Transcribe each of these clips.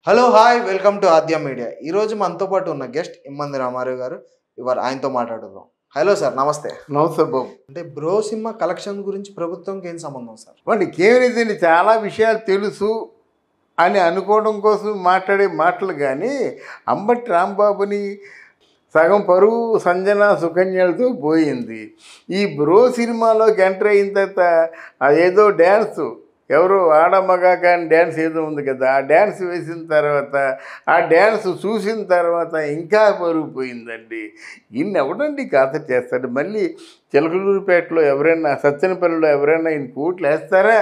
Hello hi welcome to Aadya media. ఈరోజు మనతో పాటు ఉన్న గెస్ట్ ఇమ్మంది రామారావు గారు. ఇవాళ ఆయనతో మాట్లాడుదాం. హలో సార్, నమస్తే. నమస్తే బాబు. అంటే బ్రో సినిమా కలెక్షన్ గురించి ప్రభుత్వంకి ఏం సంబంధం సార్? వాడికి ఏమైందండి, చాలా విషయాలు తెలుసు అని అనుకోవడం కోసం మాట్లాడే మాటలు కానీ అంబటి రాంబాబుని సగం పరువు సంజన సుకన్యలతో పోయింది. ఈ బ్రో సినిమాలోకి ఎంటర్ అయిన తర్వాత అదేదో డ్యాన్స్, ఎవరో ఆడమగ కానీ డ్యాన్స్ ఏదో ఉంది కదా, ఆ డ్యాన్స్ వేసిన తర్వాత ఆ డ్యాన్స్ చూసిన తర్వాత ఇంకా పరుగు పోయిందండి. ఇన్ని ఎవడండి కథ చేస్తాడు? మళ్ళీ చిలకలూరుపేటలో ఎవరైనా, సత్తెనపల్లిలో ఎవరైనా ఈయనకి ఓట్లు వేస్తారా?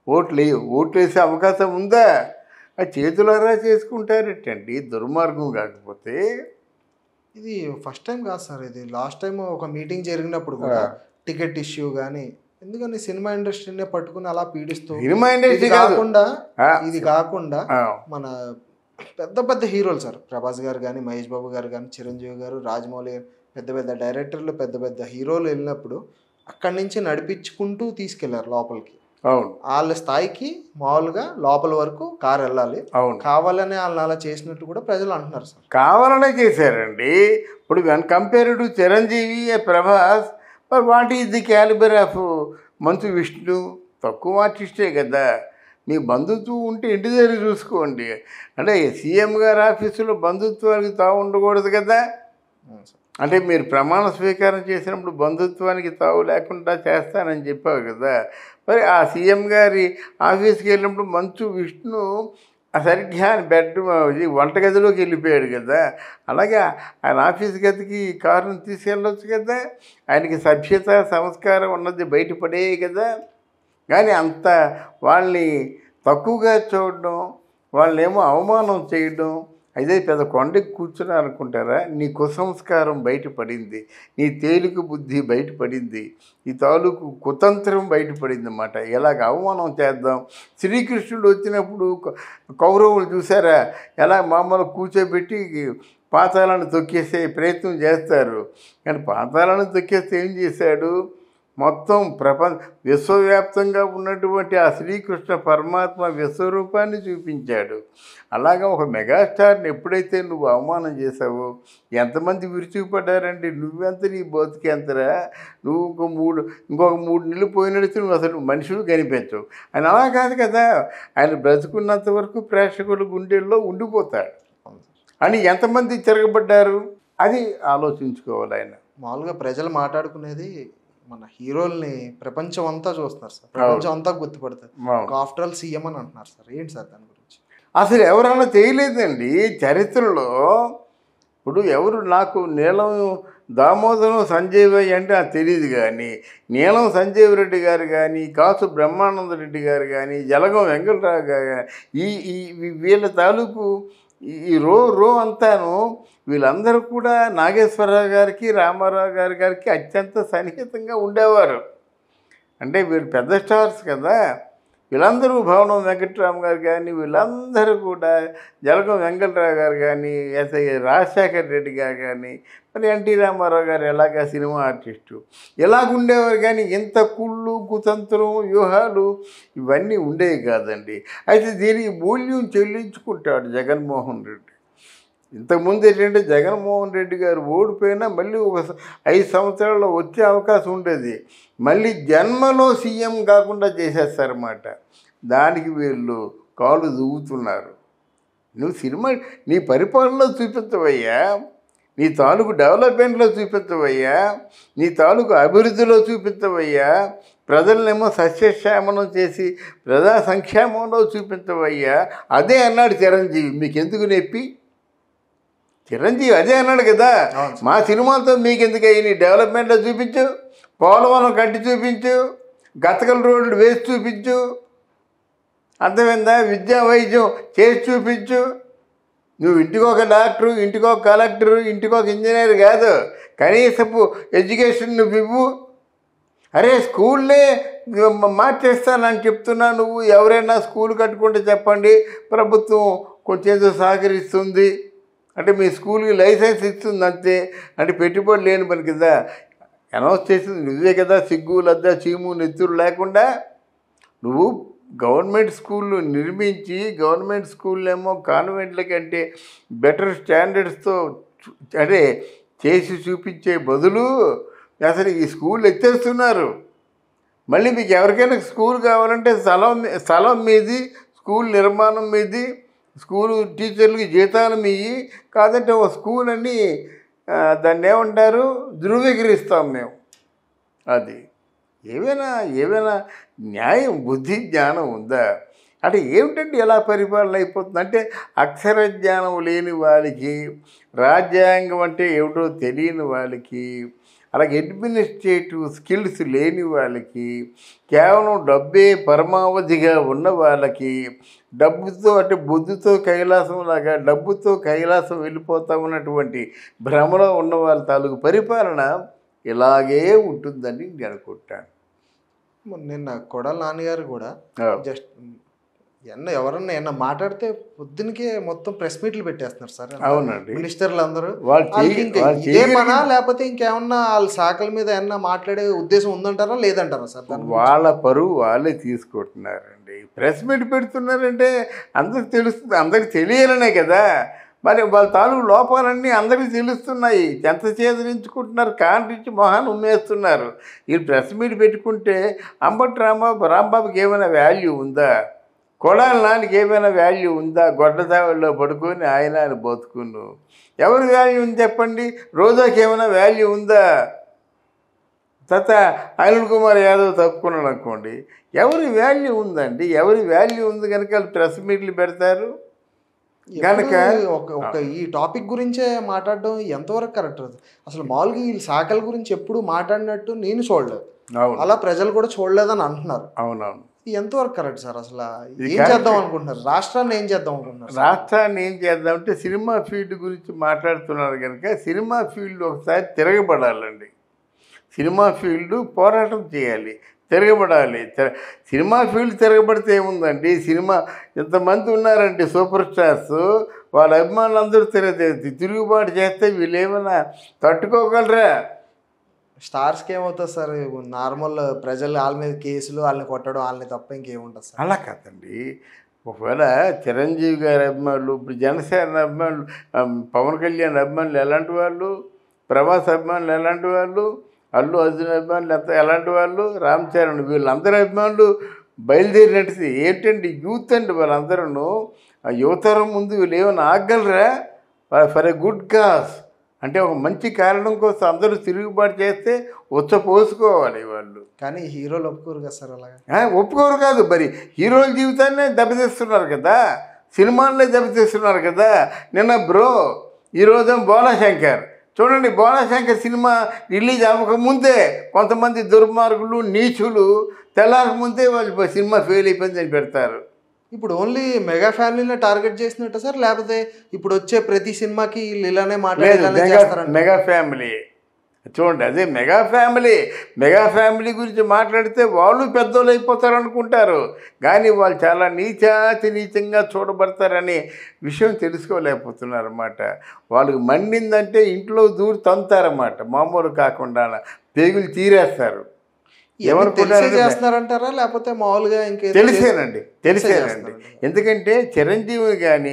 ఓట్లు వేసే అవకాశం ఉందా? ఆ చేతులారా చేసుకుంటారటండి, దుర్మార్గం. కాకపోతే ఇది ఫస్ట్ టైం కాదు సార్, ఇది లాస్ట్ టైం ఒక మీటింగ్ జరిగినప్పుడు కూడా టికెట్ ఇష్యూ కానీ, ఎందుకని సినిమా ఇండస్ట్రీనే పట్టుకుని అలా పీడిస్తూ, సినిమా ఇండస్ట్రీ ఇది కాకుండా మన పెద్ద పెద్ద హీరోలు సార్, ప్రభాస్ గారు కానీ, మహేష్ బాబు గారు కానీ, చిరంజీవి గారు, రాజమౌళి గారు, పెద్ద పెద్ద డైరెక్టర్లు, పెద్ద పెద్ద హీరోలు వెళ్ళినప్పుడు అక్కడి నుంచి నడిపించుకుంటూ తీసుకెళ్లారు లోపలికి. అవును, వాళ్ళ స్థాయికి మామూలుగా లోపల వరకు కారు వెళ్ళాలి. అవును, కావాలనే వాళ్ళని అలా చేసినట్టు కూడా ప్రజలు అంటున్నారు సార్. కావాలనే చేశారండి. ఇప్పుడు కంపేర్ టు చిరంజీవి, ప్రభాస్, మరి what is the calibre of Manchu Vishnu? తక్కువ ఆర్టిస్టే కదా. మీ బంధుత్వం ఉంటే ఇంటి దగ్గర చూసుకోండి. అంటే సీఎం గారి ఆఫీసులో బంధుత్వానికి తావు ఉండకూడదు కదా. అంటే మీరు ప్రమాణ స్వీకారం చేసినప్పుడు బంధుత్వానికి తావు లేకుండా చేస్తానని చెప్పావు కదా. మరి ఆ సీఎం గారి ఆఫీస్కి వెళ్ళినప్పుడు మంచు విష్ణు సరిగ్గా వంటగదిలోకి వెళ్ళిపోయాడు కదా. అలాగే ఆయన ఆఫీస్ గదికి కారును తీసుకెళ్ళవచ్చు కదా. ఆయనకి సభ్యత, సంస్కారం ఉన్నది బయటపడే కదా. కానీ అంత వాళ్ళని తక్కువగా చూడడం, వాళ్ళేమో అవమానం చేయడం, అదే పెద్ద కొండకి కూర్చుని అనుకుంటారా? నీ కుసంస్కారం బయటపడింది, నీ తేలిక బుద్ధి బయటపడింది, ఈ తాలూకు కుతంత్రం బయటపడింది అన్నమాట. ఎలాగ అవమానం చేద్దాం? శ్రీకృష్ణుడు వచ్చినప్పుడు కౌరవులు చూసారా ఎలా మామూలు కూర్చోబెట్టి పాతాలను తొక్కేసే ప్రయత్నం చేస్తారు. కానీ పాతాలను తొక్కేస్తే ఏం చేశాడు? మొత్తం విశ్వవ్యాప్తంగా ఉన్నటువంటి ఆ శ్రీకృష్ణ పరమాత్మ విశ్వరూపాన్ని చూపించాడు. అలాగా ఒక మెగాస్టార్ని ఎప్పుడైతే నువ్వు అవమానం చేసావో ఎంతమంది విరుచుకుపడ్డారండి. నువ్వెంత, నీ బతుకెంతరా? నువ్వు ఇంకొక మూడు నెలలు పోయినట్టు నువ్వు అసలు మనుషులు కనిపించవు. ఆయన అలా కాదు కదా. ఆయన బ్రతుకున్నంత వరకు ప్రేక్షకుల గుండెల్లో ఉండిపోతాడు అని ఎంతమంది తిరగబడ్డారు, అది ఆలోచించుకోవాలి. ఆయన మామూలుగా ప్రజలు మాట్లాడుకునేది మన హీరోల్ని ప్రపంచం అంతా చూస్తున్నారు సార్, ప్రపంచం అంతా గుర్తుపడతారు. ఆఫ్టర్ ఆల్ సీఎం అని అంటున్నారు సార్. ఏంటి సార్ దాని గురించి? అసలు ఎవరైనా చేయలేదండి చరిత్రలో. ఇప్పుడు ఎవరు, నాకు నీలం దామోదరం సంజయ్ అంటే నాకు తెలియదు, కానీ నీలం సంజీవ్ రెడ్డి గారు కానీ, కాసు బ్రహ్మానంద రెడ్డి గారు కానీ, జలగం వెంకటరావు గారు, ఈ వీళ్ళ తాలూకు ఈ రో అంతాను, వీళ్ళందరూ కూడా నాగేశ్వరరావు గారికి, రామారావు గారికి అత్యంత సన్నిహితంగా ఉండేవారు. అంటే వీళ్ళు పెద్ద స్టార్స్ కదా. వీళ్ళందరూ, భవనం వెంకటరామ్ గారు కానీ, వీళ్ళందరూ కూడా, జలగం వెంకటరావు గారు కానీ, రాజశేఖర్ రెడ్డి గారు కానీ, మరి ఎన్టీ రామారావు గారు ఎలాగా సినిమా ఆర్టిస్టు ఎలాగుండేవారు. కానీ ఇంత కుళ్ళు, కుతంత్రం, వ్యూహాలు ఇవన్నీ ఉండేవి కాదండి. అయితే దీనికి మూల్యం చెల్లించుకుంటాడు జగన్మోహన్ రెడ్డి. ఇంతకుముందు ఏంటంటే జగన్మోహన్ రెడ్డి గారు ఓడిపోయినా మళ్ళీ ఒక 5 సంవత్సరాల్లో వచ్చే అవకాశం ఉండేది. మళ్ళీ జన్మలో సీఎం కాకుండా చేసేస్తారన్నమాట. దానికి వీళ్ళు కాలు దూవుతున్నారు. నువ్వు సినిమా నీ పరిపాలనలో చూపించవయ్యా, నీ తాలూకు డెవలప్మెంట్లో చూపించవయ్యా, నీ తాలూకు అభివృద్ధిలో చూపించవయ్యా, ప్రజలనేమో సస్యశ్యామనం చేసి ప్రజా సంక్షేమంలో చూపించవయ్యా. అదే అన్నాడు చిరంజీవి. మీకు ఎందుకు నొప్పి? చిరంజీవి అదే అన్నాడు కదా, మా సినిమాలతో మీకు ఎందుకు అయ్యి, నీ డెవలప్మెంట్లో చూపించు, పోలవరం కట్టి చూపించు, గతకల రోడ్లు వేసి చూపించు, అర్థమైందా? విద్యా వైద్యం చేసి చూపించు. నువ్వు ఇంటికి ఒక డాక్టరు, ఇంటికి ఒక కలెక్టరు, ఇంటికి ఒక ఇంజనీర్ కాదు, కనీసపు ఎడ్యుకేషన్ నువ్వు ఇవ్వు. అరే స్కూల్లే మార్చేస్తానని చెప్తున్నా నువ్వు. ఎవరైనా స్కూల్ కట్టుకుంటే చెప్పండి, ప్రభుత్వం కొంచెం సహకరిస్తుంది. అంటే మీ స్కూల్కి లైసెన్స్ ఇస్తుంది అంతే. అంటే పెట్టుబడి లేని పని కదా. అనౌన్స్ చేసింది నువ్వే కదా. సిగ్గు, లద్ద, చీము, నెత్తురు లేకుండా నువ్వు గవర్నమెంట్ స్కూళ్ళు నిర్మించి గవర్నమెంట్ స్కూల్ ఏమో కాన్వెంట్ల కంటే బెటర్ స్టాండర్డ్స్తో అంటే చేసి చూపించే బదులు అసలు ఈ స్కూల్ ఎత్తేస్తున్నారు. మళ్ళీ మీకు ఎవరికైనా స్కూల్ కావాలంటే స్థలం మీది, స్కూల్ నిర్మాణం మీది, స్కూలు టీచర్లకి జీతాలు మీయి, కాదంటే ఒక స్కూల్ అని దాన్ని ఏమంటారు ధృవీకరిస్తాం మేము. అది ఏమైనా న్యాయం బుద్ధి జ్ఞానం ఉందా? అంటే ఏమిటంటే ఎలా పరిపాలన అయిపోతుంది అంటే అక్షర జ్ఞానం లేని వాళ్ళకి, రాజ్యాంగం అంటే ఏమిటో తెలియని వాళ్ళకి, అలాగే అడ్మినిస్ట్రేటివ్ స్కిల్స్ లేని వాళ్ళకి, కేవలం డబ్బే పరమావధిగా ఉన్న వాళ్ళకి, డబ్బుతో అంటే బుద్ధితో కైలాసం లాగా డబ్బుతో కైలాసం వెళ్ళిపోతూ ఉన్నటువంటి భ్రమలో ఉన్న వాళ్ళ తాలూకు పరిపాలన ఇలాగే ఉంటుందని నేను అనుకుంటాను. నిన్న కొడాలి నాన్నగారు కూడా జస్ట్ ఎవరన్నా మాట్లాడితే పొద్దునకే మొత్తం ప్రెస్ మీట్లు పెట్టేస్తున్నారు సార్. అవునండి, మినిస్టర్లు అందరూ ఏమన్నా లేకపోతే ఇంకేమన్నా వాళ్ళ శాఖల మీద ఏమన్నా మాట్లాడే ఉద్దేశం ఉందంటారా లేదంటారా సార్? వాళ్ళ పరువు వాళ్ళే తీసుకుంటున్నారండి. ప్రెస్ మీట్ పెడుతున్నారంటే అందరికి తెలుస్తుంది, అందరికి తెలియాలనే కదా. మరి వాళ్ళ తాలూకు లోపాలన్నీ అందరికీ తెలుస్తున్నాయి. ఎంత చేదరించుకుంటున్నారు, కాంటించి మొహాన్ని ఉమ్మేస్తున్నారు. ఈ ప్రెస్ మీట్ పెట్టుకుంటే అంబటి రాంబాబుకి ఏమైనా వాల్యూ ఉందా? కొడాలి నాన్నకి ఏమైనా వాల్యూ ఉందా? గొడ్డదావల్లో పడుకొని ఆయన బతుకును ఎవరి వాల్యూ ఉంది చెప్పండి? రోజాకి ఏమైనా వాల్యూ ఉందా? తర్వాత అనిల్ కుమార్ యాదవ్ తప్పుకున్నాడు అనుకోండి, ఎవరి వాల్యూ ఉందండి? ఎవరి వాల్యూ ఉంది కనుక వాళ్ళు ప్రెస్ మీట్లు పెడతారు కనుక. ఒక ఈ టాపిక్ గురించే మాట్లాడడం ఎంతవరకు కరెక్ట్? అసలు మామూలుగా ఈ శాఖల గురించి ఎప్పుడు మాట్లాడినట్టు నేను చూడలేదు, అలా ప్రజలు కూడా చూడలేదని అంటున్నారు. అవునవును, ఎంతవరకు కరెక్ట్ సార్? అసలు ఏం చేద్దాం అనుకుంటున్నారు? రాష్ట్రాన్ని ఏం చేద్దాం అనుకుంటున్నారు? రాష్ట్రాన్ని ఏం చేద్దాం అంటే సినిమా ఫీల్డ్ గురించి మాట్లాడుతున్నారు కనుక సినిమా ఫీల్డ్ ఒకసారి తిరగబడాలండి. సినిమా ఫీల్డ్ పోరాటం చేయాలి, తిరగబడాలి. సినిమా ఫీల్డ్ తిరగబడితే ఏముందండి? సినిమా ఎంతమంది ఉన్నారంటే సూపర్ స్టార్స్, వాళ్ళ అభిమానులు అందరూ తిరుగుబాటు చేస్తే వీళ్ళు ఏమైనా తట్టుకోగలరా? స్టార్స్కి ఏమవుతుంది సార్? నార్మల్ ప్రజలు వాళ్ళ మీద కేసులు, వాళ్ళని కొట్టడం, వాళ్ళని తప్ప ఇంకేముంటుంది సార్? అలా కాదండి. ఒకవేళ చిరంజీవి గారి అభిమానులు, ఇప్పుడు జనసేన అభిమానులు, పవన్ కళ్యాణ్ అభిమానులు ఎలాంటి వాళ్ళు, ప్రభాస్ అభిమానులు ఎలాంటి వాళ్ళు, అల్లు అర్జున్ అభిమానులు ఎలాంటి వాళ్ళు, రామ్ చరణ్, వీళ్ళందరూ అభిమానులు బయలుదేరినట్టు ఏంటండి యూత్ అండి. వాళ్ళందరూ ఆ యువతరం ముందు వీళ్ళు ఏమైనా ఆగలరా? ఫర్ ఎ గుడ్ కాజ్ అంటే ఒక మంచి కారణం కోసం అందరూ తిరుగుబాటు చేస్తే పోసుకోవాలి వాళ్ళు. కానీ హీరోలు ఒప్పుకోరు కదా సార్? అలాగా ఒప్పుకోరు కాదు, మరి హీరోల జీవితాన్ని దెబ్బతీస్తున్నారు కదా, సినిమాలనే దెబ్బతీస్తున్నారు కదా. నిన్న ఈరోజు బోలాశంకర్ చూడండి, బోలాశంకర్ సినిమా రిలీజ్ అవ్వకముందే కొంతమంది దుర్మార్గులు, నీచులు తెల్లారక ముందే వాళ్ళు సినిమా ఫెయిల్ అయిపోయిందని పెడతారు. ఇప్పుడు ఓన్లీ మెగా ఫ్యామిలీనే టార్గెట్ చేసినట్టు సార్, లేకపోతే ఇప్పుడు వచ్చే ప్రతి సినిమాకి ఇలానే మాట్లాడారు? మెగా ఫ్యామిలీ చూడండి, అదే మెగా ఫ్యామిలీ గురించి మాట్లాడితే వాళ్ళు పెద్దోళ్ళు అయిపోతారు అనుకుంటారు, కానీ వాళ్ళు చాలా నీచంగా చూడబడతారనే విషయం తెలుసుకోలేకపోతున్నారు అన్నమాట. వాళ్ళకి మండిందంటే ఇంట్లో దూరి తంతారన్నమాట, మామూలు కాకుండా పేగులు తీరేస్తారు. ఎవరు చేస్తున్నారంటారా లేకపోతే మామూలుగా? తెలిసేనండి. ఎందుకంటే చిరంజీవి కానీ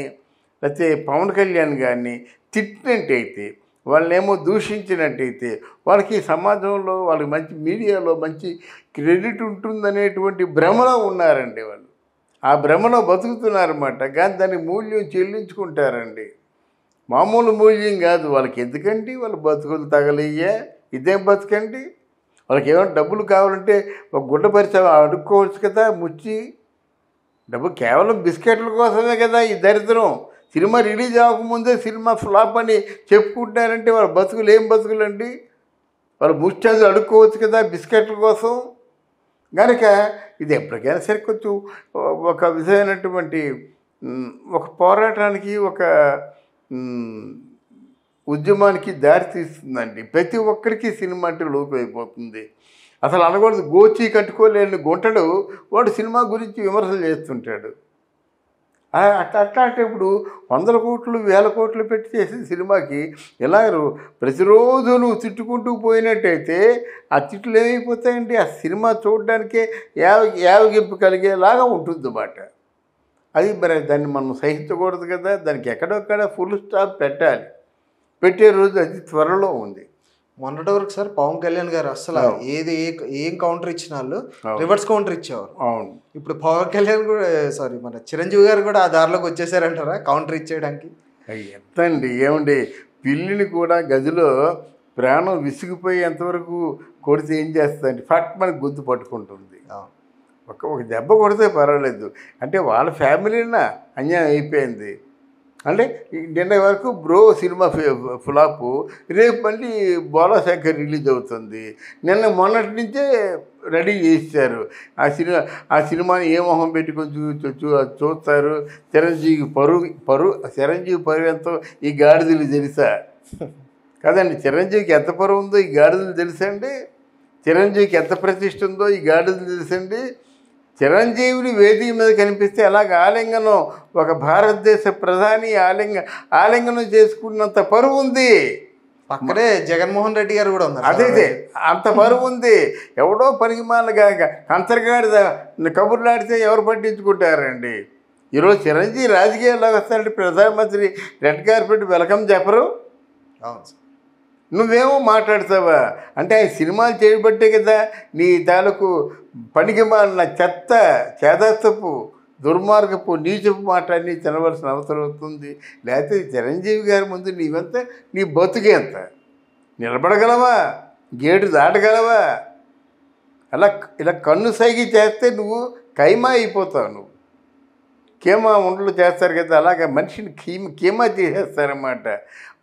లేకపోతే పవన్ కళ్యాణ్ కానీ తిట్టినట్టయితే, వాళ్ళనేమో దూషించినట్టయితే వాళ్ళకి సమాజంలో, వాళ్ళకి మంచి మీడియాలో మంచి క్రెడిట్ ఉంటుందనేటువంటి భ్రమలో ఉన్నారండి వాళ్ళు. ఆ భ్రమలో బతుకుతున్నారన్నమాట, కానీ దాని మూల్యం చెల్లించుకుంటారండి. మామూలు మూల్యం కాదు వాళ్ళకి. ఎందుకంటే వాళ్ళు బతుకులు తగలయ్యా, ఇదేం బతుకండి? వాళ్ళకి ఏమైనా డబ్బులు కావాలంటే ఒక గుడ్డ పరిచ అడుక్కోవచ్చు కదా, ముచ్చి డబ్బు కేవలం బిస్కెట్ల కోసమే కదా ఈ దరిద్రం. సినిమా రిలీజ్ అవ్వకముందే సినిమా ఫ్లాప్ అని చెప్పుకుంటారంటే వాళ్ళ బతుకులు ఏం బతుకులండి? వాళ్ళు ముచ్చేది అడుక్కోవచ్చు కదా బిస్కెట్ల కోసం. కనుక ఇది ఎప్పటికైనా సరే కొంచెం ఒక విధమైనటువంటి ఒక పోరాటానికి, ఒక ఉద్యమానికి దారి తీస్తుందండి. ప్రతి ఒక్కరికి సినిమా అంటే లోపు అయిపోతుంది. అసలు అనకూడదు, గోచి కట్టుకోలేని గుంటడు వాడు సినిమా గురించి విమర్శలు చేస్తుంటాడు. అట్లా అంటే ఇప్పుడు 100 కోట్లు 1000 కోట్లు పెట్టి చేసిన సినిమాకి ఇలా ప్రతిరోజు నువ్వు తిట్టుకుంటూ పోయినట్టయితే ఆ తిట్లు ఏమైపోతాయండి? ఆ సినిమా చూడడానికే యావగింపు కలిగేలాగా ఉంటుందన్నమాట. అది మరి దాన్ని మనం సహించకూడదు కదా. దానికి ఎక్కడొక్కడ ఫుల్ స్టాప్ పెట్టాలి. పెట్టే రోజు అది త్వరలో ఉంది. మొన్నటి వరకు సార్ పవన్ కళ్యాణ్ గారు అసలు ఏం కౌంటర్ ఇచ్చిన వాళ్ళు రివర్స్ కౌంటర్ ఇచ్చేవారు. అవును. ఇప్పుడు పవన్ కళ్యాణ్ కూడా మన చిరంజీవి గారు కూడా ఆ దారిలోకి వచ్చేసారంటారా కౌంటర్ ఇచ్చేయడానికి? ఎంత అండి ఏమండి, పిల్లిని కూడా గదిలో ప్రాణం విసిగిపోయి ఎంతవరకు కొడితే ఏం చేస్తుందండి? ఫట్ మనకి గొంతు పట్టుకుంటుంది. ఒక దెబ్బ కొడితే పర్వాలేదు, అంటే వాళ్ళ ఫ్యామిలీనా అన్యాయం అయిపోయింది. అంటే నిన్న వరకు బ్రో సినిమా ఫ్లాపు, రేపు మళ్ళీ బోలాశంకర్ రిలీజ్ అవుతుంది. మొన్నటి నుంచే రెడీ చేశారు. ఆ సినిమాని ఏ మొహం పెట్టుకొని చూస్తారు? చిరంజీవి పరువు ఎంతో ఈ గాడిదలు తెలుసా కదండి? చిరంజీవికి ఎంత పరువు ఉందో ఈ గాడిదలు తెలుసండి? చిరంజీవికి ఎంత ప్రతిష్ట ఉందో ఈ గాడిదలు తెలుసండి? చిరంజీవిని వేదిక మీద కనిపిస్తే అలాగ ఆలింగనం, ఒక భారతదేశ ప్రధాని ఆలింగనం చేసుకున్నంత పరువు ఉంది. పక్కనే జగన్మోహన్ రెడ్డి గారు కూడా ఉన్నారు. అదే అంత పరువు ఉంది. ఎవడో పనికిమాలగా కంచరగాడి కబుర్లాడితే ఎవరు పట్టించుకుంటారండి? ఈరోజు చిరంజీవి రాజకీయాల్లోకి వస్తారంటే ప్రధానమంత్రి రెడ్ కార్పెట్ వెల్కమ్ చెప్పరు. అవును. నువ్వేమో మాట్లాడతావా? అంటే ఆ సినిమాలు చేయబట్టే కదా నీ తాలూకు పనికి మాలిన చెత్త చేదస్తపు దుర్మార్గపు నీచపు మాట్లాడి తినవలసిన అవసరం అవుతుంది. లేకపోతే చిరంజీవి గారి ముందు నీవంతా నీ బతుకేంత నిలబడగలవా? గేటు దాటగలవా? ఇలా కన్ను సైగి చేస్తే నువ్వు కైమా అయిపోతావు. నువ్వు కీమా ఉండలు చేస్తారు కదా, అలాగే మనిషిని కీమా చేసేస్తారన్నమాట.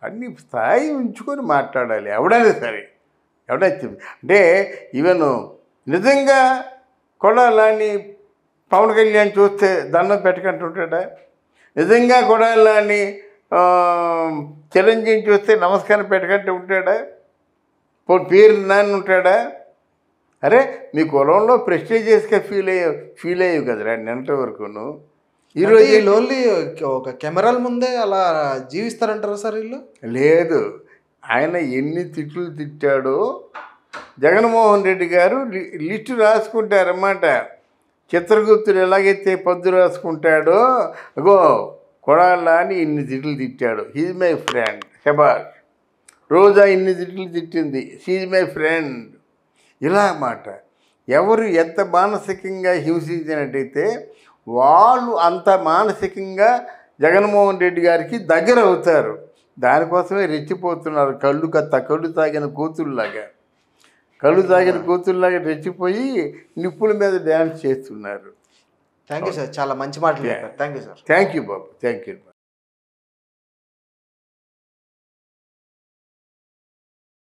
అన్ని స్థాయి ఉంచుకొని మాట్లాడాలి ఎవడైనా సరే. అంటే ఈవెన్ నిజంగా కొడాలని పవన్ కళ్యాణ్ చూస్తే దండం పెట్టకంటుంటాడా? నిజంగా కొడాలని చిరంజీవిని చూస్తే నమస్కారం పెట్టకంటే ఉంటాడా? పేరు నాన్న ఉంటాడా? అరే మీ కులంలో ప్రెస్టీజియస్గా ఫీల్ అయ్యావు కదరా నిన్నటి వరకును. ఈరోజు లోన్లీ ఒక కెమెరాల ముందే అలా జీవిస్తారంటారా సార్ వీళ్ళు? లేదు, ఆయన ఎన్ని తిట్లు తిట్టాడో జగన్మోహన్ రెడ్డి గారు లిస్టు రాసుకుంటారన్నమాట. చిత్రగుప్తుడు ఎలాగైతే పద్దు రాసుకుంటాడో అగో కొడాలా అని ఇన్ని తిట్లు తిట్టాడు, హీజ్ మై ఫ్రెండ్. శబాష్. రోజా ఇన్ని తిట్లు తిట్టింది, షీజ్ మై ఫ్రెండ్. ఇలా మాట ఎవరు ఎంత మానసికంగా హింసించినట్టయితే వాళ్ళు అంత మానసికంగా జగన్మోహన్ రెడ్డి గారికి దగ్గర అవుతారు. దానికోసమే రెచ్చిపోతున్నారు. కళ్ళు తాగిన కూతురులాగా రెచ్చిపోయి నిప్పుల మీద డ్యాన్స్ చేస్తున్నారు. థ్యాంక్ యూ సార్, చాలా మంచి మాటలు చెప్పారు. Thank you sir. Thank you Babu, thank you.